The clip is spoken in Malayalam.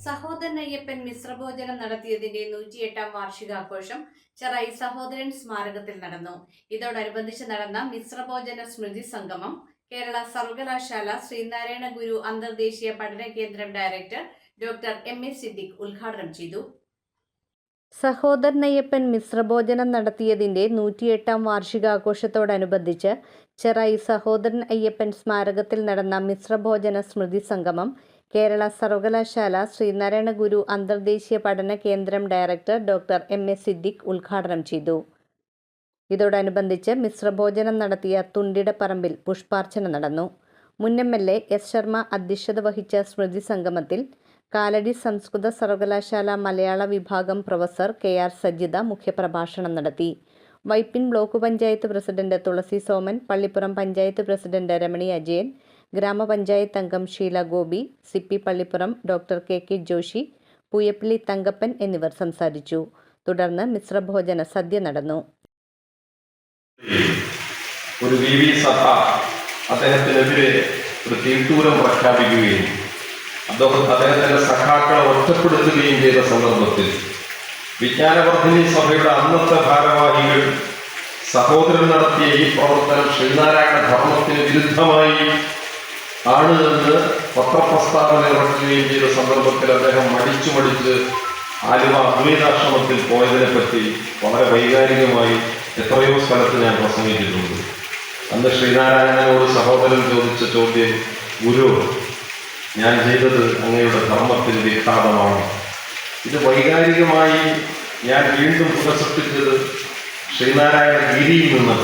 സഹോദരൻ അയ്യപ്പൻ മിശ്രഭോജനം നടത്തിയതിന്റെ 108-ാം വാർഷികാഘോഷം ചെറായി സഹോദരൻ സ്മാരകത്തിൽ നടന്നു. ഇതോടനുബന്ധിച്ച് നടന്ന മിശ്രഭോജന സ്മൃതി സംഗമം കേരള സർവകലാശാല ശ്രീനാരായണ ഗുരു അന്തർദേശീയ പഠന കേന്ദ്രം ഡയറക്ടർ ഡോക്ടർ എം.എ. സിദ്ദിഖ് ഉദ്ഘാടനം ചെയ്തു. സഹോദരൻ അയ്യപ്പൻ മിശ്രഭോജനം നടത്തിയതിന്റെ 108-ാം വാർഷികാഘോഷത്തോടനുബന്ധിച്ച് ചെറായി സഹോദരൻ അയ്യപ്പൻ സ്മാരകത്തിൽ നടന്ന മിശ്രഭോജന സ്മൃതി സംഗമം കേരള സർവകലാശാല ശ്രീനാരായണ ഗുരു അന്തർദേശീയ പഠന കേന്ദ്രം ഡയറക്ടർ ഡോക്ടർ എം.എ. സിദ്ദിഖ് ഉദ്ഘാടനം ചെയ്തു. ഇതോടനുബന്ധിച്ച് മിശ്രഭോജനം നടത്തിയ തുണ്ടിടപ്പറമ്പിൽ പുഷ്പാർച്ചന നടന്നു. മുൻ എം.എൽ.എ. എസ്. ശർമ്മ അധ്യക്ഷത വഹിച്ച സ്മൃതി സംഗമത്തിൽ കാലടി സംസ്കൃത സർവകലാശാല മലയാള വിഭാഗം പ്രൊഫസർ കെ.ആർ. സജിത മുഖ്യപ്രഭാഷണം നടത്തി. Vypin block panchayat president Thulasi Soman, Pallippuram panchayat president Ramani Ajayan, ഗ്രാമപഞ്ചായത്ത് അംഗം Sheela Gopi, C P. Pallippuram, doctor K K. Joshi, Pooyappalli Thankappan എന്നിവർ സംസാരിച്ചു. തുടർന്ന് മിശ്രഭോജന സദ്യ നടന്നു. ഒരു വി സഭ അദ്ദേഹത്തിനെതിരെ ഒരു തീട്ടൂരം പ്രഖ്യാപിക്കുകയും അദ്ദേഹത്തിന്റെ സഖാക്കളെ ഒറ്റപ്പെടുത്തുകയും ചെയ്ത സന്ദർഭത്തിൽ വിജ്ഞാനവർദ്ധിനി സഭയുടെ അന്നത്തെ ഭാരവാഹികൾ സഹോദരൻ നടത്തിയ ഈ പ്രവർത്തനം ശ്രീനാരായണ ധർമ്മത്തിന് വിരുദ്ധമായി ആണ് എന്ന് പത്രപ്രസ്താവന ഇറക്കുകയും ചെയ്ത സന്ദർഭത്തിൽ അദ്ദേഹം മടിച്ച് ആലുവ അദ്വൈതാശ്രമത്തിൽ പോയതിനെ പറ്റി വളരെ വൈകാരികമായി എത്രയോ സ്ഥലത്ത് ഞാൻ പ്രസംഗിച്ചിട്ടുണ്ട്. അന്ന് ശ്രീനാരായണനോട് സഹോദരൻ ചോദിച്ച ചോദ്യം, ഗുരു, ഞാൻ ചെയ്തത് അങ്ങയുടെ ധർമ്മത്തിന് വിഘാതമാണ്. ഇത് വൈകാരികമായി ഞാൻ വീണ്ടും പുനഃസൃഷ്ടിച്ചത് ശ്രീനാരായണ ഗിരിയിൽ നിന്നപ്പോൾ